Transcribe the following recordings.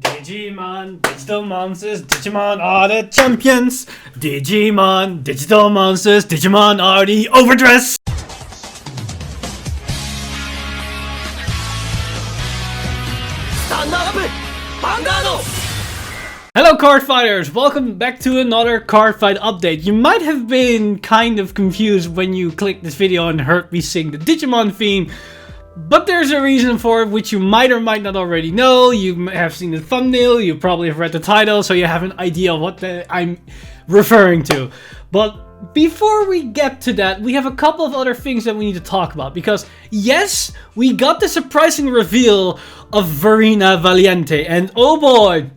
Digimon, digital monsters, Digimon are the champions. Digimon, digital monsters, Digimon are the Overdress. Stand up! Vanguard! Hello card fighters, welcome back to another card fight update. You might have been kind of confused when you clicked this video and heard me sing the Digimon theme. But there's a reason for it, which you might or might not already know. You have seen the thumbnail, you probably have read the title, so you have an idea of what I'm referring to. But before we get to that, we have a couple of other things that we need to talk about. Because yes, we got the surprising reveal of Verina Valiente, and oh boy,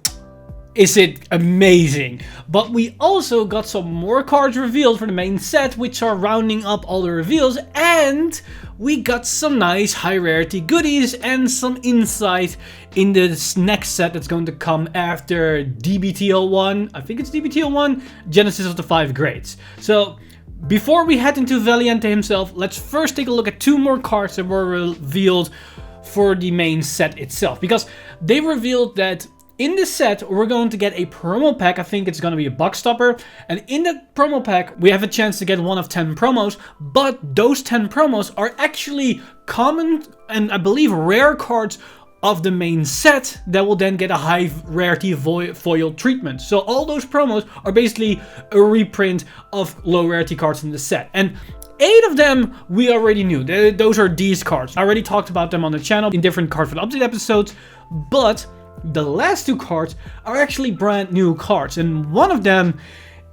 is it amazing. But we also got some more cards revealed for the main set, which are rounding up all the reveals, and we got some nice high rarity goodies and some insight in the next set that's going to come after DBTL1. I think it's DBTL1, Genesis of the 5 Grades. So before we head into Valiente himself, let's first take a look at two more cards that were revealed for the main set itself. Because they revealed that in this set, we're going to get a promo pack. I think it's going to be a box stopper. And in that promo pack, we have a chance to get one of 10 promos. But those 10 promos are actually common and I believe rare cards of the main set that will then get a high rarity foil treatment. So all those promos are basically a reprint of low rarity cards in the set. And 8 of them we already knew. Those are these cards. I already talked about them on the channel in different card fight update episodes. But the last 2 cards are actually brand new cards, and one of them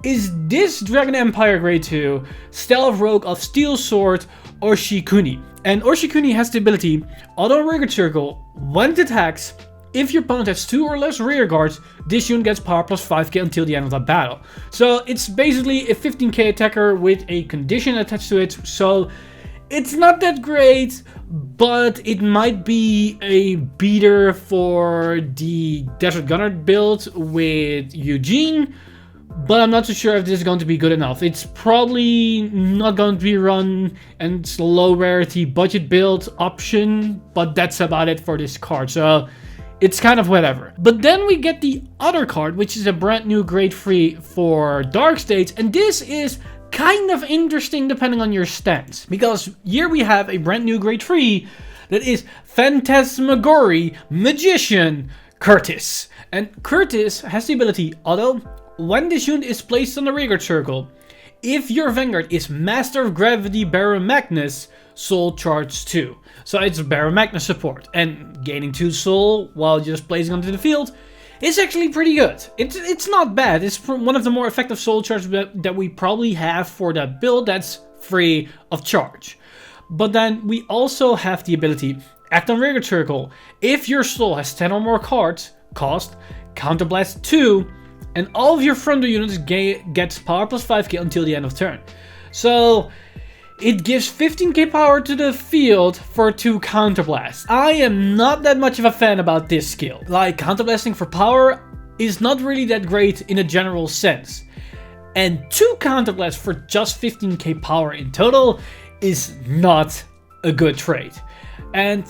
is this Dragon Empire Grade 2 Stealth Rogue of Steel Sword Oshikuni. And Oshikuni has the ability, auto rear circle, when it attacks, if your opponent has 2 or less rear guards, this unit gets power plus 5k until the end of that battle. So it's basically a 15k attacker with a condition attached to it, so it's not that great, but it might be a beater for the Desert Gunner build with Eugene, but I'm not so sure if this is going to be good enough. It's probably not going to be run and it's a low rarity budget build option, but that's about it for this card, so it's kind of whatever. But then we get the other card, which is a brand new grade 3 for Dark States, and this is kind of interesting depending on your stance, because here we have a brand new grade 3 that is Phantasmagory Magician Curtis. And Curtis has the ability, auto, when this unit is placed on the rearguard circle, if your Vanguard is Master of Gravity Baron Magnus, Soul Charge 2. So it's Baron Magnus support, and gaining 2 soul while just placing onto the field it's actually pretty good. It's not bad. It's one of the more effective soul charges that we probably have for that build that's free of charge. But then we also have the ability, act on rearguard circle. If your soul has 10 or more cards, cost, counterblast 2, and all of your frontal units gets power plus 5k until the end of turn. So it gives 15k power to the field for 2 counterblasts. I am not that much of a fan about this skill. Like, counterblasting for power is not really that great in a general sense. And 2 counterblasts for just 15k power in total is not a good trade. And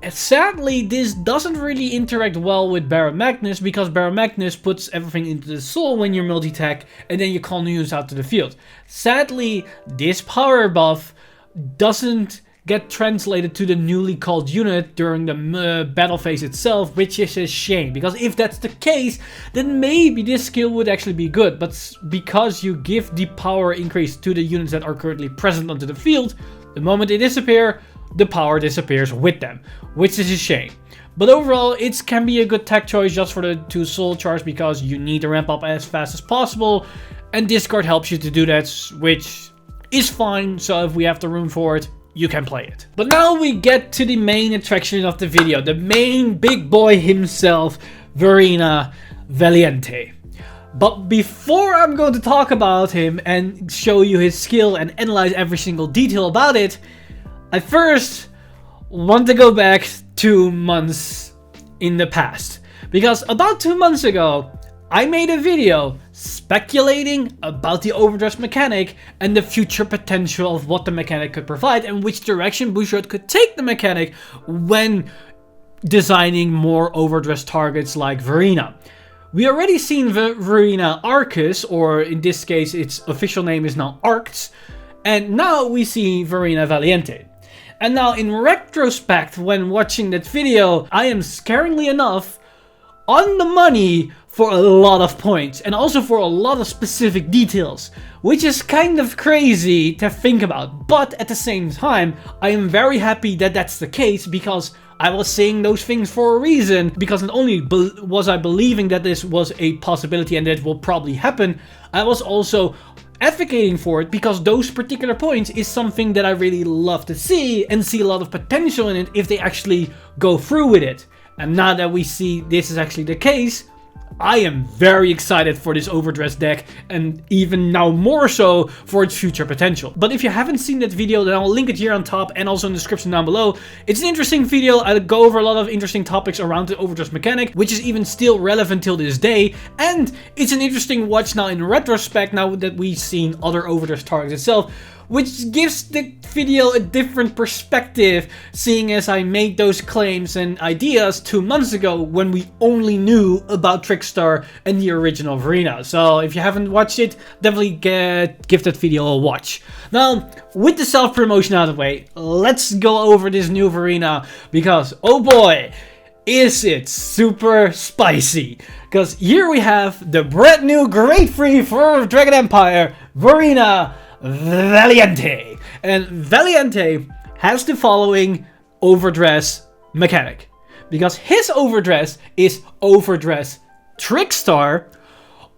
sadly, this doesn't really interact well with Baron Magnus, because Baron Magnus puts everything into the soul when you multi-attack, and then you call new units out to the field. Sadly, this power buff doesn't get translated to the newly called unit during the battle phase itself, which is a shame, because if that's the case, then maybe this skill would actually be good, but because you give the power increase to the units that are currently present onto the field, the moment they disappear, the power disappears with them, which is a shame. But overall, it can be a good tech choice just for the 2 soul charge, because you need to ramp up as fast as possible, and this card helps you to do that, which is fine. So if we have the room for it, you can play it. But now we get to the main attraction of the video, the main big boy himself, Verina Valiente. But before I'm going to talk about him and show you his skill and analyze every single detail about it, I first want to go back 2 months in the past, because about 2 months ago I made a video speculating about the Overdress mechanic and the future potential of what the mechanic could provide and which direction Bouchard could take the mechanic when designing more overdress targets like Verina. We already seen Verina Arcus, or in this case its official name is now Arcts, and now we see Verina Valiente. And now in retrospect, when watching that video, I am scarily enough on the money for a lot of points and also for a lot of specific details, which is kind of crazy to think about. But at the same time, I am very happy that that's the case, because I was saying those things for a reason, because not only was I believing that this was a possibility and that it will probably happen, I was also advocating for it because those particular points is something that I really love to see and see a lot of potential in it if they actually go through with it. And now that we see this is actually the case, I am very excited for this Overdress deck, and even now more so for its future potential. But if you haven't seen that video, then I'll link it here on top and also in the description down below. It's an interesting video. I go over a lot of interesting topics around the Overdress mechanic, which is even still relevant till this day. And it's an interesting watch now in retrospect, now that we've seen other Overdress targets itself, which gives the video a different perspective, seeing as I made those claims and ideas 2 months ago when we only knew about Trickstar and the original Verina. So if you haven't watched it, definitely give that video a watch. Now, with the self-promotion out of the way, let's go over this new Verina, because oh boy, is it super spicy. Because here we have the brand new Great Free for Dragon Empire, Verina Valiente. And Valiente has the following overdress mechanic, because his overdress is Overdress Trickstar,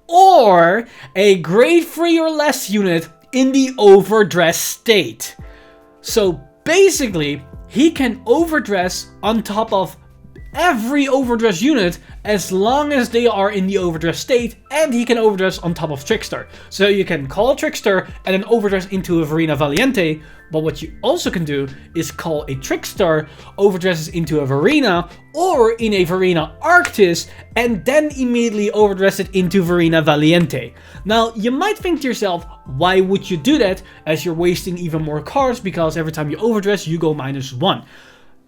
or a grade 3 or less unit in the overdress state. So basically, he can overdress on top of every overdress unit as long as they are in the overdress state, and he can overdress on top of Trickstar. So you can call Trickstar and then overdress into a Verina Valiente, but what you also can do is call a Trickstar, overdresses into a Verina or in a Verina Arctis, and then immediately overdress it into Verina Valiente. Now you might think to yourself, why would you do that, as you're wasting even more cards, because every time you overdress you go -1.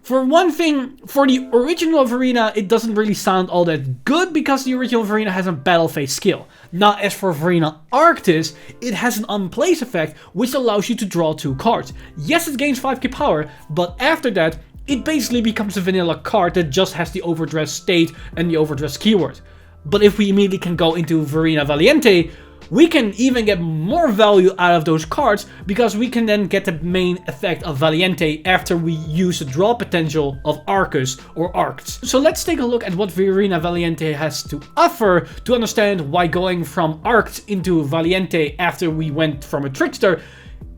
For one thing, for the original Verina, it doesn't really sound all that good because the original Verina has a battle phase skill. Now, as for Verina Arctis, it has an unplace effect which allows you to draw 2 cards. Yes, it gains 5k power, but after that, it basically becomes a vanilla card that just has the overdress state and the overdress keyword. But if we immediately can go into Verina Valiente, we can even get more value out of those cards, because we can then get the main effect of Valiente after we use the draw potential of Arcus or Arcts. So let's take a look at what Verina Valiente has to offer to understand why going from Arcts into Valiente after we went from a Trickstar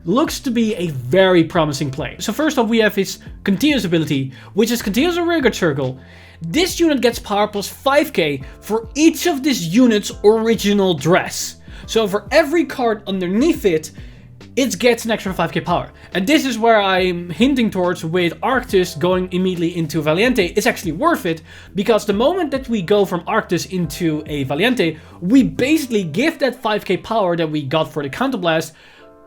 looks to be a very promising play. So first off, we have his continuous ability, which is Continuous Rigor Circle. This unit gets power plus 5k for each of this unit's original dress. So for every card underneath it, it gets an extra 5k power. And this is where I'm hinting towards with Arctis going immediately into Valiente. It's actually worth it, because the moment that we go from Arctis into a Valiente, we basically give that 5k power that we got for the Counterblast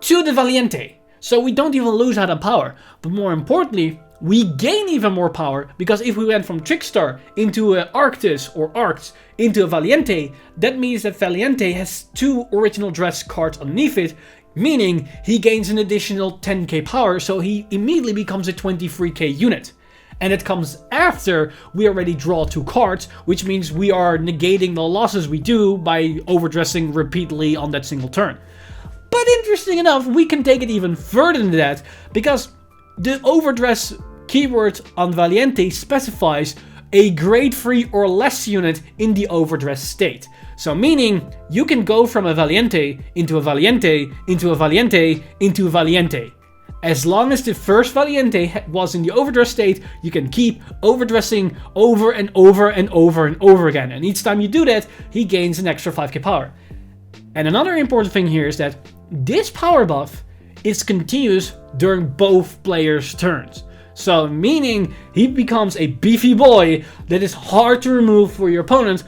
to the Valiente. So we don't even lose out on power. But more importantly, we gain even more power, because if we went from Trickstar into a Arctis or Arcts into a Valiente, that means that Valiente has 2 original dress cards underneath it, meaning he gains an additional 10k power, so he immediately becomes a 23k unit. And it comes after we already draw 2 cards, which means we are negating the losses we do by overdressing repeatedly on that single turn. But interesting enough, we can take it even further than that, because the overdress keyword on Valiente specifies a grade 3 or less unit in the overdress state. So meaning you can go from a Valiente into a Valiente into a Valiente into a Valiente. As long as the first Valiente was in the overdress state, you can keep overdressing over and over and over and over again. And each time you do that, he gains an extra 5k power. And another important thing here is that this power buff is continuous during both players' turns. So meaning he becomes a beefy boy that is hard to remove for your opponent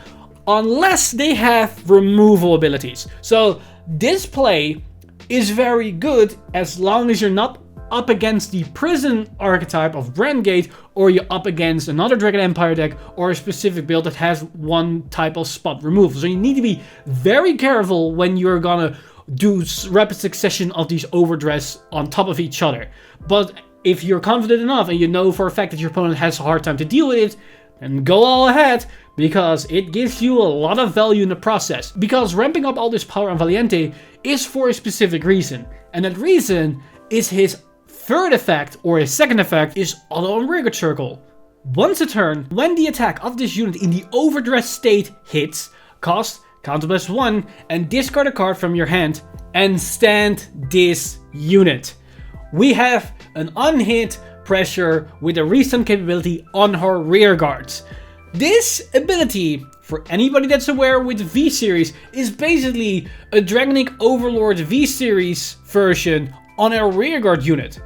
unless they have removal abilities. So this play is very good as long as you're not up against the prison archetype of Brandgate, or you're up against another Dragon Empire deck, or a specific build that has one type of spot removal. So you need to be very careful when you're gonna do rapid succession of these Overdress on top of each other. But if you're confident enough and you know for a fact that your opponent has a hard time to deal with it, then go all ahead, because it gives you a lot of value in the process. Because ramping up all this power on Valiente is for a specific reason, and that reason is his third effect, or his second effect, is Auto on Rearguard Circle. Once a turn, when the attack of this unit in the Overdress state hits, cost counterblast 1 and discard a card from your hand and stand this unit. We have an unhit pressure with a restand capability on her rear guards. This ability, for anybody that's aware with the V-Series, is basically a Dragonic Overlord V-Series version on a rearguard unit,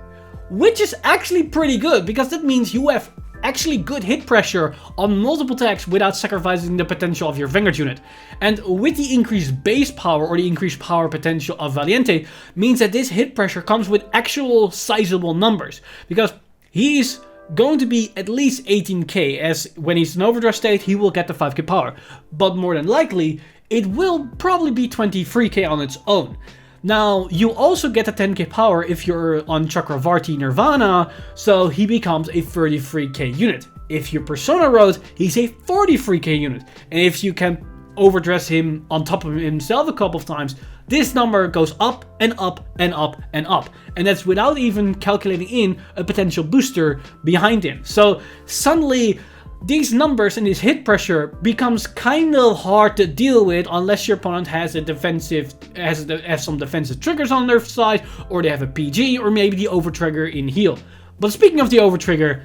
which is actually pretty good, because that means you have actually good hit pressure on multiple attacks without sacrificing the potential of your Vanguard unit. And with the increased base power, or the increased power potential of Valiente, means that this hit pressure comes with actual sizable numbers, because he's going to be at least 18k, as when he's in Overdress state he will get the 5k power, but more than likely it will probably be 23k on its own. Now, you also get a 10k power if you're on Chakravarti Nirvana, so he becomes a 33k unit. If you're Persona Road, he's a 43k unit. And if you can overdress him on top of himself a couple of times, this number goes up and up and up and up. And that's without even calculating in a potential booster behind him. So suddenly, these numbers and this hit pressure becomes kind of hard to deal with unless your opponent has a has some defensive triggers on their side, or they have a PG, or maybe the overtrigger in heal. But speaking of the overtrigger,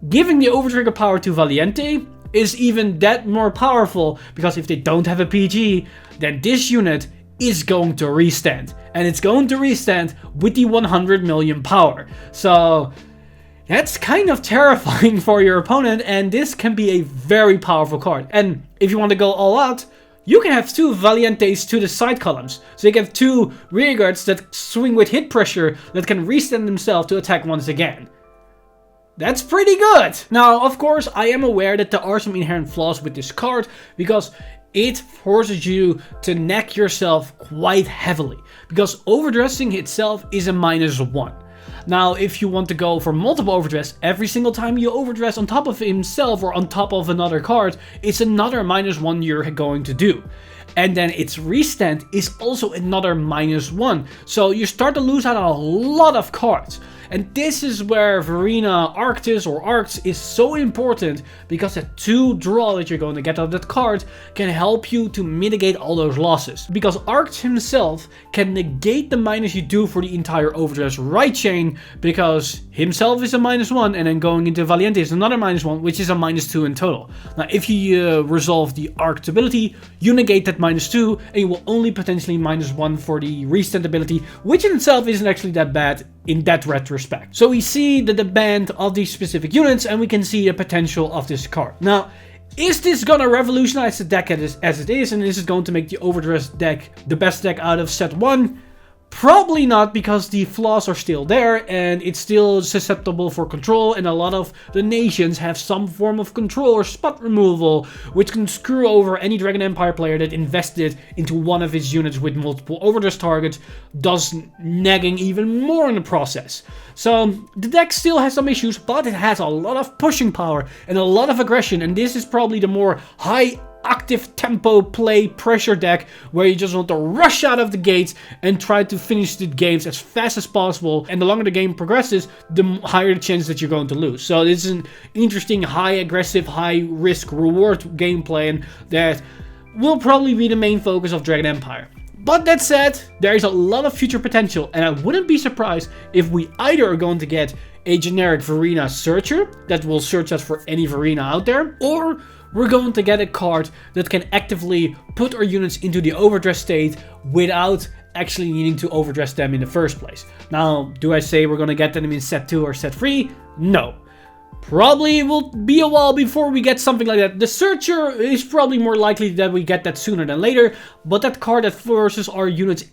giving the overtrigger power to Valiente is even that more powerful, because if they don't have a PG, then this unit is going to restand, and it's going to restand with the 100 million power. So that's kind of terrifying for your opponent, and this can be a very powerful card. And if you want to go all out, you can have two Valientes to the side columns. So you can have two rearguards that swing with hit pressure that can restand themselves to attack once again. That's pretty good! Now, of course, I am aware that there are some inherent flaws with this card, because it forces you to neck yourself quite heavily, because overdressing itself is a -1. Now, if you want to go for multiple overdress, every single time you overdress on top of himself or on top of another card, it's another -1 you're going to do. And then its restand is also another -1. So you start to lose out on a lot of cards. And this is where Verina Arctis or Arcs is so important, because the 2 draw that you're going to get out of that card can help you to mitigate all those losses. Because Arcs himself can negate the minus you do for the entire Overdress right chain, because himself is a -1, and then going into Valiente is another -1, which is a -2 in total. Now, if you resolve the Arc's ability, you negate that -2, and you will only potentially -1 for the restand ability, which in itself isn't actually that bad in that retrospect. So we see the band of these specific units, and we can see the potential of this card. Now, is this gonna revolutionize the deck as it is, and is it going to make the Overdress deck the best deck out of set 1? Probably not, because the flaws are still there, and it's still susceptible for control, and a lot of the nations have some form of control or spot removal, which can screw over any Dragon Empire player that invested into one of his units with multiple Overdress targets, thus nagging even more in the process. So the deck still has some issues, but it has a lot of pushing power and a lot of aggression, and this is probably the more high active tempo play pressure deck, where you just want to rush out of the gates and try to finish the games as fast as possible, and the longer the game progresses, the higher the chance that you're going to lose. So this is an interesting high aggressive, high risk reward gameplay, and that will probably be the main focus of Dragon Empire. But that said, there is a lot of future potential, and I wouldn't be surprised if we either are going to get a generic Verina Searcher that will search us for any Verina out there, or we're going to get a card that can actively put our units into the overdress state without actually needing to overdress them in the first place. Now, do I say we're going to get them in set 2 or set 3? No. Probably will be a while before we get something like that. The Searcher is probably more likely that we get that sooner than later, but that card that forces our units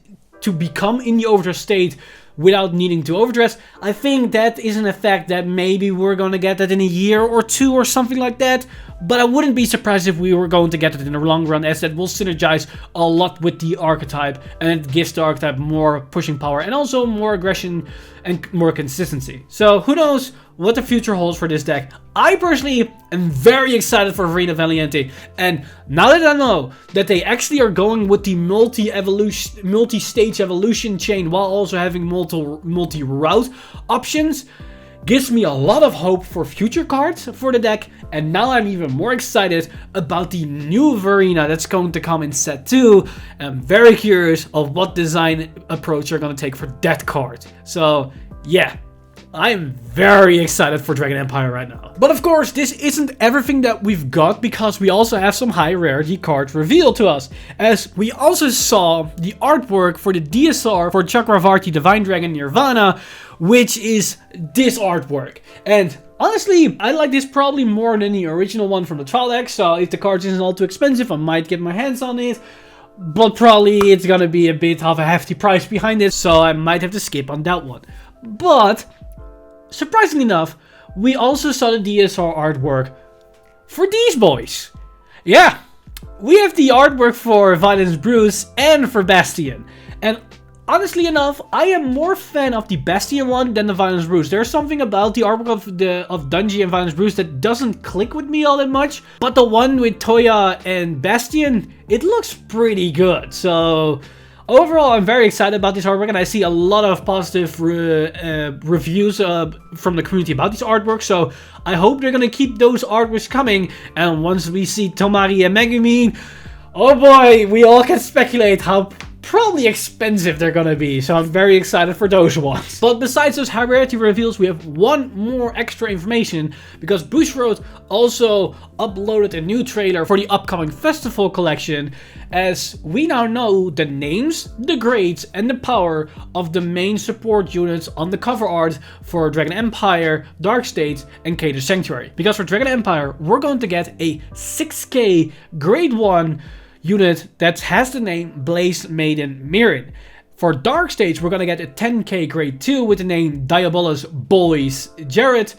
to become in the overdress state without needing to overdress. I think that is an effect that maybe we're gonna get that in a year or two or something like that. But I wouldn't be surprised if we were going to get it in the long run, as that will synergize a lot with the archetype, and it gives the archetype more pushing power and also more aggression and more consistency. So who knows what the future holds for this deck. I personally am very excited for Verina Valiente, and now that I know that they actually are going with the multi-stage evolution chain while also having multi-route options, gives me a lot of hope for future cards for the deck. And now I'm even more excited about the new Verina that's going to come in set 2. And I'm very curious of what design approach they're going to take for that card. So yeah, I'm very excited for Dragon Empire right now. But of course, this isn't everything that we've got, because we also have some high rarity cards revealed to us. As we also saw the artwork for the DSR for Chakravarti Divine Dragon Nirvana, which is this artwork. And honestly, I like this probably more than the original one from the trial deck, so if the card isn't all too expensive, I might get my hands on it. But probably it's gonna be a bit of a hefty price behind it, so I might have to skip on that one. But surprisingly enough, we also saw the DSR artwork for these boys. Yeah, we have the artwork for Violence Bruce and for Bastion. And honestly enough, I am more fan of the Bastion one than the Violence Bruce. There's something about the artwork of Dungy and Violence Bruce that doesn't click with me all that much. But the one with Toya and Bastion, it looks pretty good. So overall, I'm very excited about this artwork, and I see a lot of positive reviews from the community about this artwork. So I hope they're gonna keep those artworks coming. And once we see Tomari and Megumin, oh boy, we all can speculate how probably expensive they're gonna be, so I'm very excited for those ones. But besides those high rarity reveals, we have one more extra information, because Bushiroad also uploaded a new trailer for the upcoming festival collection, as we now know the names, the grades, and the power of the main support units on the cover art for Dragon Empire, Dark States, and Cater Sanctuary. Because for Dragon Empire, we're going to get a 6k grade 1 unit that has the name Blaze Maiden Mirren. For Dark Stage, we're gonna get a 10k grade 2 with the name Diabolus Boys Jared.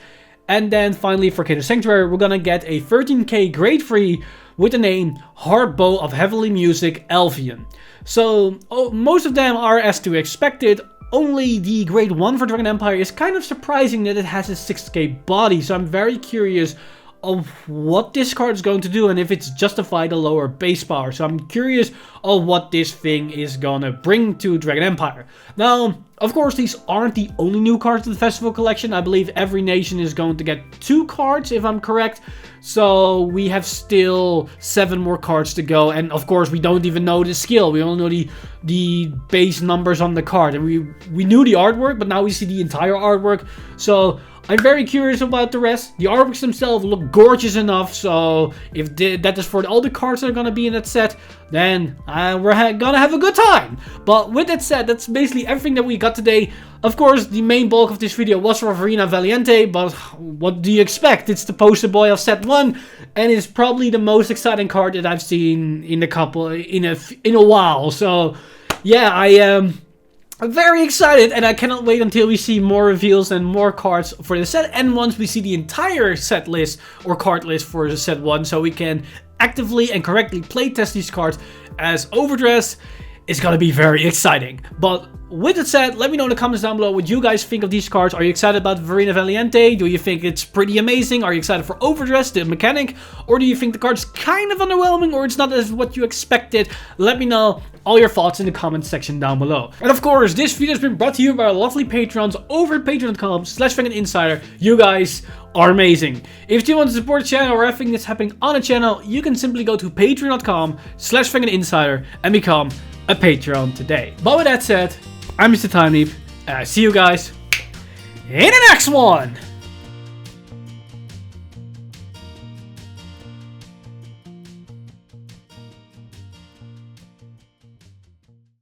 And then finally for Cater Sanctuary, we're gonna get a 13k grade 3 with the name Heartbow of Heavenly Music Elvian. So most of them are as to expected. Only the grade 1 for Dragon Empire is kind of surprising that it has a 6k body. So I'm very curious of what this card is going to do and if it's justified a lower base power. So I'm curious of what this thing is gonna bring to Dragon Empire. Now, of course, these aren't the only new cards in the festival collection. I believe every nation is going to get 2 cards, if I'm correct. So we have still 7 more cards to go. And of course, we don't even know the skill. We only know the base numbers on the card. And we knew the artwork, but now we see the entire artwork. So I'm very curious about the rest. The artworks themselves look gorgeous enough, so if that is for all the cards that are going to be in that set, then we're gonna have a good time. But with that said, that's basically everything that we got today. Of course, the main bulk of this video was for Verina Valiente, but what do you expect? It's the poster boy of set 1, and it's probably the most exciting card that I've seen in a while. So yeah, I'm very excited, and I cannot wait until we see more reveals and more cards for the set, and once we see the entire set list or card list for the set 1, so we can actively and correctly playtest these cards as Overdress. It's gonna be very exciting. But with that said, let me know in the comments down below what you guys think of these cards. Are you excited about Verina Valiente? Do you think it's pretty amazing? Are you excited for Overdress, the mechanic? Or do you think the card's kind of underwhelming, or it's not as what you expected? Let me know all your thoughts in the comments section down below. And of course, this video has been brought to you by our lovely patrons over at patreon.com/VanguardInsider. You guys are amazing. If you want to support the channel or everything that's happening on the channel, you can simply go to patreon.com/VanguardInsider and become a Patreon today. But with that said, I'm Mr. Time Leap, and I see you guys in the next one!